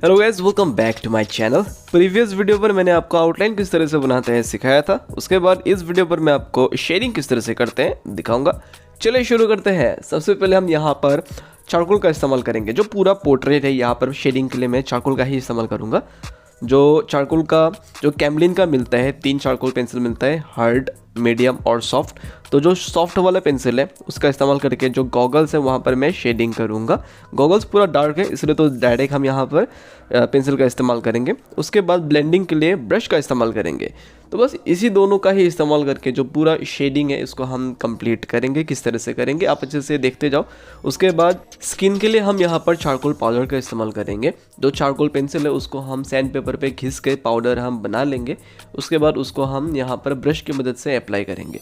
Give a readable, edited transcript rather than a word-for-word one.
Hello guys, welcome back to my channel. Previous video पर मैंने आपको आउटलाइन किस तरह से बनाते हैं सिखाया था। उसके बाद इस वीडियो पर मैं आपको शेडिंग किस तरह से करते हैं दिखाऊंगा। चलिए शुरू करते हैं। सबसे पहले हम यहाँ पर चारकोल का इस्तेमाल करेंगे। जो पूरा पोर्ट्रेट है यहाँ पर शेडिंग के लिए मैं चारकोल का ही इस्तेमाल करूँगा। जो चारकोल का जो कैमलिन का मिलता है, 3 चारकोल पेंसिल मिलता है, हार्ड, मीडियम और सॉफ्ट। तो जो सॉफ्ट वाला पेंसिल है उसका इस्तेमाल करके जो गॉगल्स है वहाँ पर मैं शेडिंग करूँगा। गॉगल्स पूरा डार्क है इसलिए तो डायरेक्ट हम यहाँ पर पेंसिल का इस्तेमाल करेंगे। उसके बाद ब्लेंडिंग के लिए ब्रश का इस्तेमाल करेंगे। तो बस इसी दोनों का ही इस्तेमाल करके जो पूरा शेडिंग है इसको हम कंप्लीट करेंगे। किस तरह से करेंगे आप अच्छे से देखते जाओ। उसके बाद स्किन के लिए हम यहाँ पर चारकोल पाउडर का इस्तेमाल करेंगे। जो चारकोल पेंसिल है उसको हम सैंड पेपर पे घिस के पाउडर हम बना लेंगे। उसके बाद उसको हम यहाँ पर ब्रश की मदद से अप्लाई करेंगे।